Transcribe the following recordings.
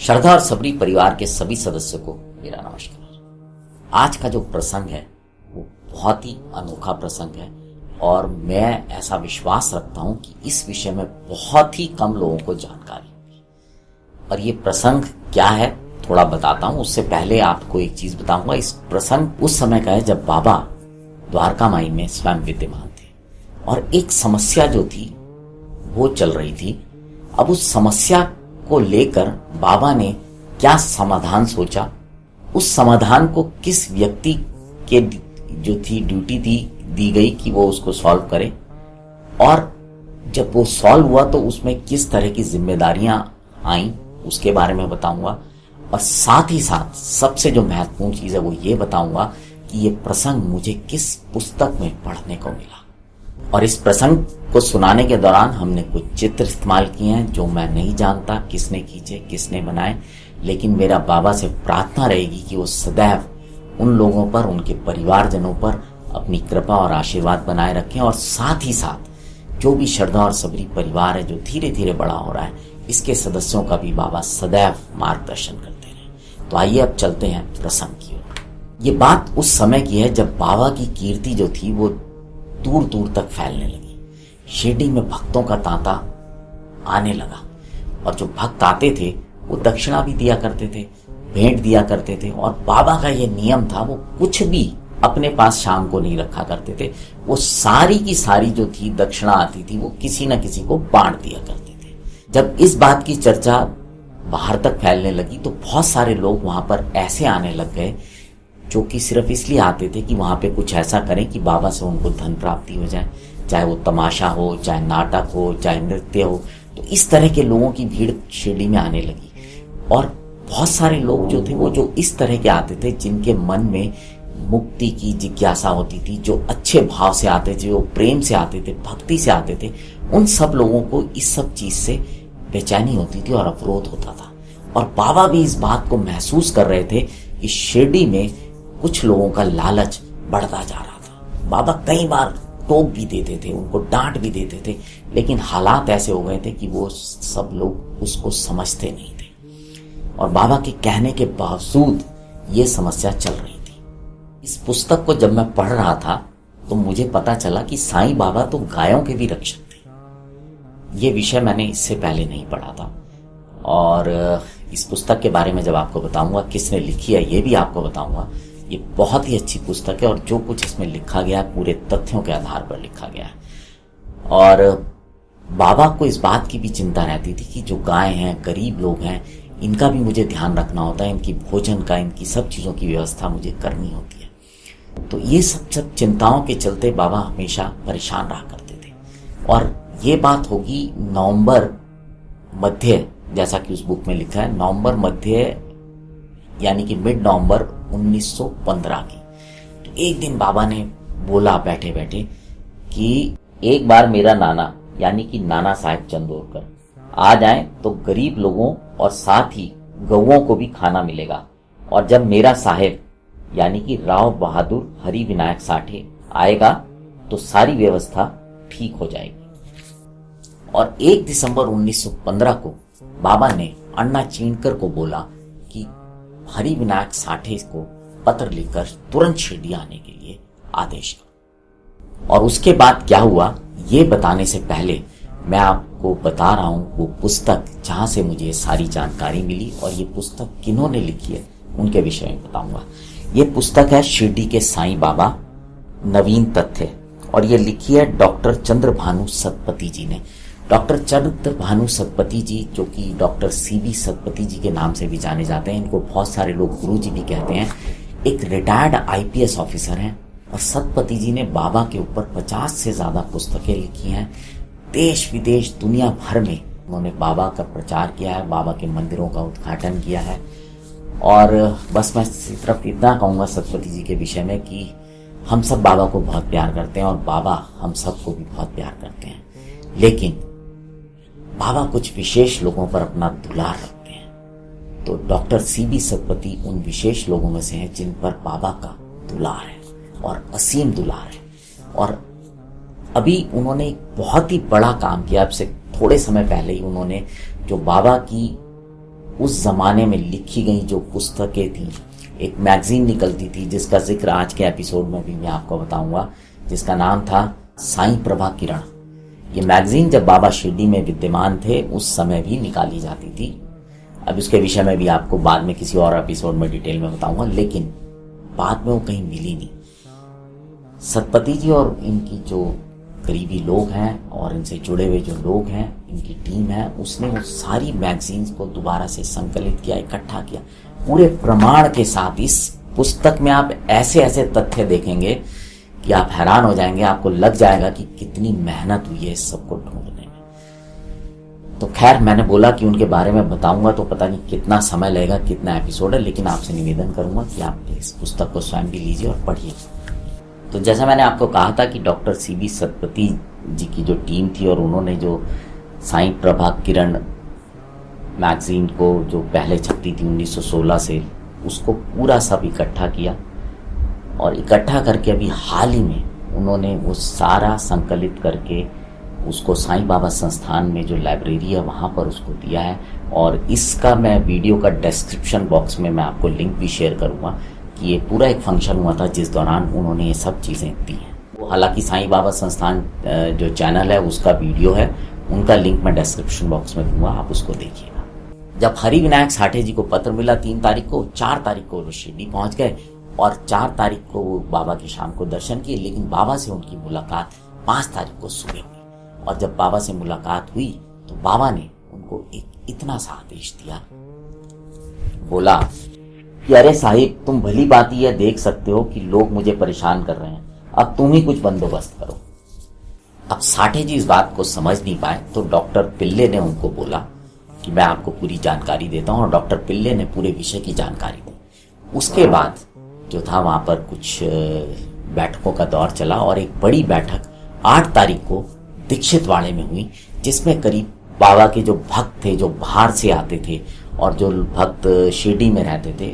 श्रद्धा और सबरी परिवार के सभी सदस्यों को मेरा नमस्कार। आज का जो प्रसंग है वो बहुत ही अनोखा प्रसंग है और मैं ऐसा विश्वास रखता हूं कि इस विषय में बहुत ही कम लोगों को जानकारी होगी। और ये प्रसंग क्या है थोड़ा बताता हूं, उससे पहले आपको एक चीज बताऊंगा। इस प्रसंग उस समय का है जब बाबा द्वारका माई में स्वयं विद्यमान थे और एक समस्या जो थी वो चल रही थी। अब उस समस्या को लेकर बाबा ने क्या समाधान सोचा, उस समाधान को किस व्यक्ति के जो थी ड्यूटी दी गई कि वो उसको सॉल्व करे, और जब वो सॉल्व हुआ तो उसमें किस तरह की जिम्मेदारियां आईं उसके बारे में बताऊंगा। और साथ ही साथ सबसे जो महत्वपूर्ण चीज है वो ये बताऊंगा कि ये प्रसंग मुझे किस पुस्तक में पढ़ने को मिला। और इस प्रसंग को सुनाने के दौरान हमने कुछ चित्र इस्तेमाल किए हैं जो मैं नहीं जानता किसने खींचे किसने बनाए, लेकिन मेरा बाबा से प्रार्थना रहेगी कि वो सदैव उन लोगों पर, उनके परिवारजनों पर अपनी कृपा और आशीर्वाद बनाए रखें। और साथ ही साथ जो भी श्रद्धा और सबरी परिवार है जो धीरे धीरे बड़ा हो रहा है, इसके सदस्यों का भी बाबा सदैव मार्गदर्शन करते रहे। तो आइए अब चलते हैं प्रसंग की ओर। ये बात उस समय की है जब बाबा की कीर्ति जो थी वो दूर दूर तक फैलने लगी। शिरडी में भक्तों का तांता आने लगा और जो भक्त आते थे वो दक्षिणा भी दिया करते थे, भेंट दिया करते थे। और बाबा का ये नियम था, वो कुछ भी अपने पास शाम को नहीं रखा करते थे। वो सारी की सारी जो थी दक्षिणा आती थी वो किसी न किसी को बांट दिया करते थे। जब इस बात की चर्चा बाहर तक फैलने लगी तो बहुत सारे लोग वहां पर ऐसे आने लग गए जो कि सिर्फ इसलिए आते थे कि वहां पे कुछ ऐसा करें कि बाबा से उनको धन प्राप्ति हो जाए, चाहे वो तमाशा हो, चाहे नाटक हो, चाहे नृत्य हो। तो इस तरह के लोगों की भीड़ शिरडी में आने लगी। और बहुत सारे लोग जो थे वो जो इस तरह के आते थे जिनके मन में मुक्ति की जिज्ञासा होती थी, जो अच्छे भाव से आते थे, जो प्रेम से आते थे, भक्ति से आते थे, उन सब लोगों को इस सब चीज से बेचैनी होती थी और अवरोध होता था। और बाबा भी इस बात को महसूस कर रहे थे कि शिरडी में कुछ लोगों का लालच बढ़ता जा रहा था। बाबा कई बार टोक भी देते थे, उनको डांट भी देते थे, लेकिन हालात ऐसे हो गए थे कि वो सब लोग उसको समझते नहीं थे। और बाबा के कहने के बावजूद ये समस्या चल रही थी। इस पुस्तक को जब मैं पढ़ रहा था तो मुझे पता चला कि साईं बाबा तो गायों के भी रक्षक थे। ये विषय मैंने इससे पहले नहीं पढ़ा था। और इस पुस्तक के बारे में जब आपको बताऊंगा किसने लिखी है ये भी आपको बताऊंगा। ये बहुत ही अच्छी पुस्तक है और जो कुछ इसमें लिखा गया है पूरे तथ्यों के आधार पर लिखा गया है। और बाबा को इस बात की भी चिंता रहती थी कि जो गाय हैं, गरीब लोग हैं, इनका भी मुझे ध्यान रखना होता है, इनकी भोजन का, इनकी सब चीज़ों की व्यवस्था मुझे करनी होती है। तो ये सब चिंताओं के चलते बाबा हमेशा परेशान रहा करते थे। और ये बात होगी नवंबर मध्य, जैसा कि उस बुक में लिखा है, नवंबर मध्य यानी कि मिड नवंबर 1915 की। तो एक दिन बाबा ने बोला बैठे बैठे कि एक बार मेरा नाना यानी कि नाना साहेब चंदोरकर आ जाएं तो गरीब लोगों और साथ ही गौओं को भी खाना मिलेगा। और जब मेरा साहेब यानी कि राव बहादुर हरि विनायक साठे आएगा तो सारी व्यवस्था ठीक हो जाएगी। और 1 दिसंबर 1915 को बाबा ने अन्ना चीणकर को बोला कि हरि विनायक साठे को पत्र लिखकर तुरंत शिरडी आने के लिए आदेश करो। और उसके बाद क्या हुआ ये बताने से पहले मैं आपको बता रहा हूं वो पुस्तक जहां से मुझे सारी जानकारी मिली और ये पुस्तक किन्होंने लिखी है उनके विषय में बताऊंगा। ये पुस्तक है शिरडी के साईं बाबा नवीन तथ्य, और ये लिखी है डॉक्टर चंद्रभानु सतपति जी ने। डॉक्टर चंद्रभानु सतपति जी जो कि डॉक्टर सीबी सतपति जी के नाम से भी जाने जाते हैं, इनको बहुत सारे लोग गुरु जी भी कहते हैं, एक रिटायर्ड आईपीएस ऑफिसर हैं। और सतपति जी ने बाबा के ऊपर 50 से ज्यादा पुस्तकें लिखी हैं। देश विदेश दुनिया भर में उन्होंने बाबा का प्रचार किया है, बाबा के मंदिरों का उद्घाटन किया है। और बस मैं सिर्फ इतना कहूँगा सतपति जी के विषय में कि हम सब बाबा को बहुत प्यार करते हैं और बाबा हम सबको भी बहुत प्यार करते हैं, लेकिन बाबा कुछ विशेष लोगों पर अपना दुलार रखते हैं। तो डॉक्टर सीबी सतपति उन विशेष लोगों में से हैं जिन पर बाबा का दुलार है और असीम दुलार है। और अभी उन्होंने एक बहुत ही बड़ा काम किया। अब से थोड़े समय पहले ही उन्होंने जो बाबा की उस जमाने में लिखी गई जो पुस्तकें थी, एक मैगजीन निकलती थी जिसका जिक्र आज के एपिसोड में भी मैं आपको बताऊंगा, जिसका नाम था साईं प्रभा किरण। ये मैगजीन जब बाबा शिरडी में विद्यमान थे उस समय भी निकाली जाती थी। अब इसके विषय में भी आपको बाद में किसी और एपिसोड में डिटेल में बताऊंगा, लेकिन बाद में वो कहीं मिली नहीं। सतपति जी और इनकी जो करीबी लोग हैं और इनसे जुड़े हुए जो लोग हैं, इनकी टीम है, उसने वो सारी मैगजीन्स को दोबारा से संकलित किया, इकट्ठा किया पूरे प्रमाण के साथ। इस पुस्तक में आप ऐसे ऐसे तथ्य देखेंगे कि आप हैरान हो जाएंगे, आपको लग जाएगा कि कितनी मेहनत हुई है इस सबको ढूंढने में। तो खैर, मैंने बोला कि उनके बारे में बताऊंगा तो पता नहीं कितना समय लगेगा, कितना एपिसोड है, लेकिन आपसे निवेदन करूंगा कि आप इस पुस्तक को स्वयं भी लीजिए और पढ़िए। तो जैसा मैंने आपको कहा था कि डॉक्टर सीबी सतपति जी की जो टीम थी और उन्होंने जो साईं प्रभा किरण मैगजीन को जो पहले छपती थी 1916 से, उसको पूरा सब इकट्ठा किया और इकट्ठा करके अभी हाल ही में उन्होंने वो सारा संकलित करके उसको साईं बाबा संस्थान में जो लाइब्रेरी है वहाँ पर उसको दिया है। और इसका मैं वीडियो का डिस्क्रिप्शन बॉक्स में मैं आपको लिंक भी शेयर करूँगा कि ये पूरा एक फंक्शन हुआ था जिस दौरान उन्होंने ये सब चीज़ें दी हैं। वो हालांकि साईं बाबा संस्थान जो चैनल है उसका वीडियो है, उनका लिंक मैं डिस्क्रिप्शन बॉक्स में दूंगा, आप उसको देखिएगा। जब हरि विनायक साठे जी को पत्र मिला 3 तारीख को, 4 तारीख को वो शिरडी पहुंच गए और 4 तारीख को वो बाबा की शाम को दर्शन किए, लेकिन बाबा से उनकी मुलाकात 5 तारीख को सुबह हुई। और जब बाबा से मुलाकात हुई तो बाबा ने उनको एक इतना सा आदेश दिया, बोला कि अरे साहिब, तुम भली बात यह देख सकते हो कि लोग मुझे परेशान कर रहे हैं, अब तुम ही कुछ बंदोबस्त करो। अब साठे जी इस बात को समझ नहीं पाए तो डॉक्टर पिल्ले ने उनको बोला कि मैं आपको पूरी जानकारी देता हूं, और डॉक्टर पिल्ले ने पूरे विषय की जानकारी दी। उसके बाद जो था वहां पर कुछ बैठकों का दौर चला और एक बड़ी बैठक 8 तारीख को दीक्षितवाड़े में हुई, जिसमें करीब बाबा के जो भक्त थे, जो बाहर से आते थे और जो भक्त शिरडी में रहते थे,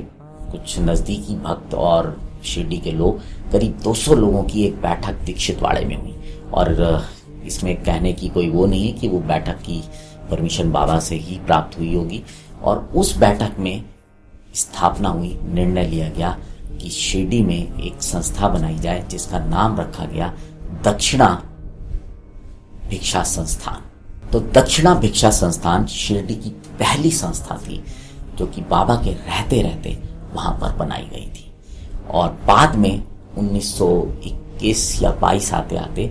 कुछ नज़दीकी भक्त और शिरडी के लोग, करीब 200 लोगों की एक बैठक दीक्षितवाड़े में हुई। और इसमें कहने की कोई वो नहीं है कि वो बैठक की परमिशन बाबा से ही प्राप्त हुई होगी। और उस बैठक में स्थापना हुई, निर्णय लिया गया कि शिरडी में एक संस्था बनाई जाए जिसका नाम रखा गया दक्षिणा भिक्षा संस्थान। तो दक्षिणा भिक्षा संस्थान शिरडी की पहली संस्था थी जो कि बाबा के रहते रहते वहां पर बनाई गई थी। और बाद में 1921 या 22 आते आते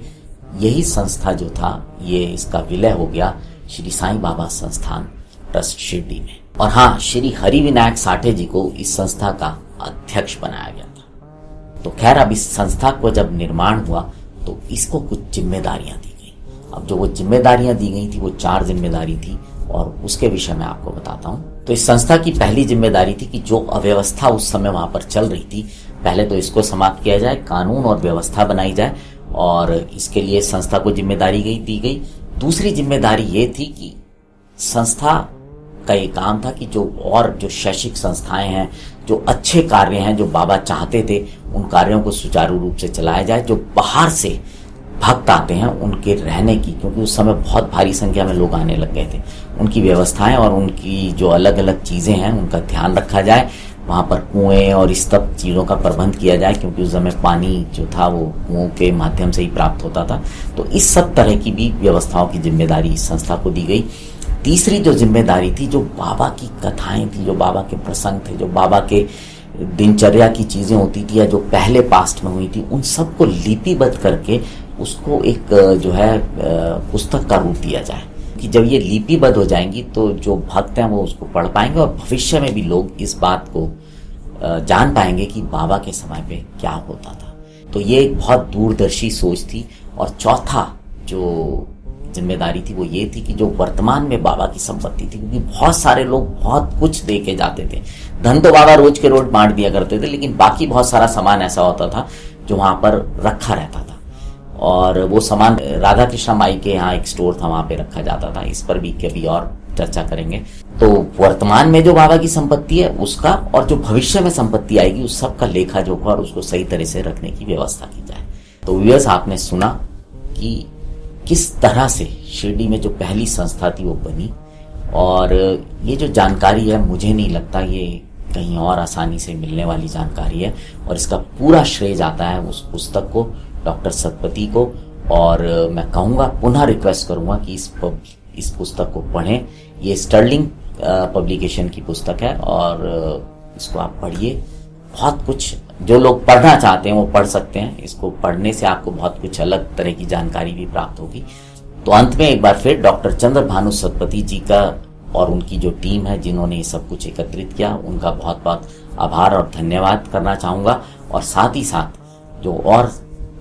यही संस्था जो था, ये इसका विलय हो गया श्री साईं बाबा संस्थान ट्रस्ट शिरडी में। और हाँ, श्री हरि विनायक साठे जी को इस संस्था का अध्यक्ष बनाया गया था। तो खैर, अब इस संस्था को जब निर्माण हुआ तो इसको कुछ जिम्मेदारियां दी गई। अब जो वो जिम्मेदारियां दी गई थी वो 4 जिम्मेदारी थी और उसके विषय में आपको बताता हूं। तो इस संस्था की पहली जिम्मेदारी थी कि जो अव्यवस्था उस समय वहां पर चल रही थी, पहले तो इसको समाप्त किया जाए, कानून और व्यवस्था बनाई जाए, और इसके लिए संस्था को जिम्मेदारी दी गई। दूसरी जिम्मेदारी ये थी कि संस्था का ये काम था कि जो शैक्षिक संस्थाएं हैं, जो अच्छे कार्य हैं, जो बाबा चाहते थे, उन कार्यों को सुचारू रूप से चलाया जाए। जो बाहर से भक्त आते हैं उनके रहने की, क्योंकि उस समय बहुत भारी संख्या में लोग आने लग गए थे, उनकी व्यवस्थाएं और उनकी जो अलग अलग चीजें हैं उनका ध्यान रखा जाए। वहाँ पर कुएं और इस सब चीज़ों का प्रबंध किया जाए, क्योंकि उस समय पानी जो था वो कुओं के माध्यम से ही प्राप्त होता था। तो इस सब तरह की भी व्यवस्थाओं की जिम्मेदारी इस संस्था को दी गई। तीसरी जो जिम्मेदारी थी, जो बाबा की कथाएं थी, जो बाबा के प्रसंग थे, जो बाबा के दिनचर्या की चीज़ें होती थी या जो पहले पास्ट में हुई थी, उन सबको लिपिबद्ध करके उसको एक जो है पुस्तक का रूप दिया जाए कि जब ये लिपिबद्ध हो जाएंगी तो जो भक्त हैं वो उसको पढ़ पाएंगे और भविष्य में भी लोग इस बात को जान पाएंगे कि बाबा के समय पे क्या होता था। तो ये एक बहुत दूरदर्शी सोच थी। और चौथा जो जिम्मेदारी थी वो ये थी कि जो वर्तमान में बाबा की संपत्ति थी, क्योंकि बहुत सारे लोग बहुत कुछ दे के जाते थे, धन तो बाबा रोज के रोज बांट दिया करते थे, लेकिन बाकी बहुत सारा सामान ऐसा होता था जो वहां पर रखा रहता था। और वो सामान राधा कृष्णा माई के यहाँ एक स्टोर था, वहां पे रखा जाता था। इस पर भी कभी और चर्चा करेंगे। तो वर्तमान में जो बाबा की संपत्ति है उसका, और जो भविष्य में संपत्ति आएगी उस सब का लेखा जोखा और उसको सही तरह से रखने की व्यवस्था की जाए। तो व्यूअर्स, आपने सुना कि किस तरह से शिरडी में जो पहली संस्था थी वो बनी और ये जो जानकारी है मुझे नहीं लगता ये कहीं और आसानी से मिलने वाली जानकारी है, और इसका पूरा श्रेय जाता है उस पुस्तक को, डॉक्टर सतपथी को। और मैं कहूँगा, पुनः रिक्वेस्ट करूँगा कि इस पुस्तक को पढ़ें। ये स्टर्लिंग पब्लिकेशन की पुस्तक है और इसको आप पढ़िए। बहुत कुछ जो लोग पढ़ना चाहते हैं वो पढ़ सकते हैं। इसको पढ़ने से आपको बहुत कुछ अलग तरह की जानकारी भी प्राप्त होगी। तो अंत में एक बार फिर डॉक्टर चंद्रभानु सतपथी जी का और उनकी जो टीम है जिन्होंने ये सब कुछ एकत्रित किया, उनका बहुत बहुत आभार और धन्यवाद करना चाहूँगा। और साथ ही साथ जो और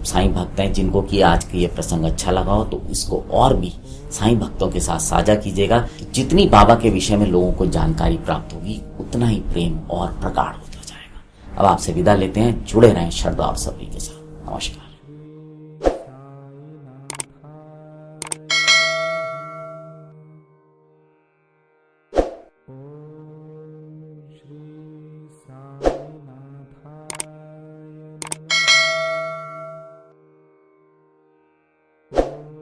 साईं भक्त हैं जिनको कि आज का ये प्रसंग अच्छा लगा हो, तो इसको और भी साईं भक्तों के साथ साझा कीजिएगा। जितनी बाबा के विषय में लोगों को जानकारी प्राप्त होगी, उतना ही प्रेम और प्रगाढ़ होता जाएगा। अब आपसे विदा लेते हैं। जुड़े रहें श्रद्धा और सभी के साथ। नमस्कार। Om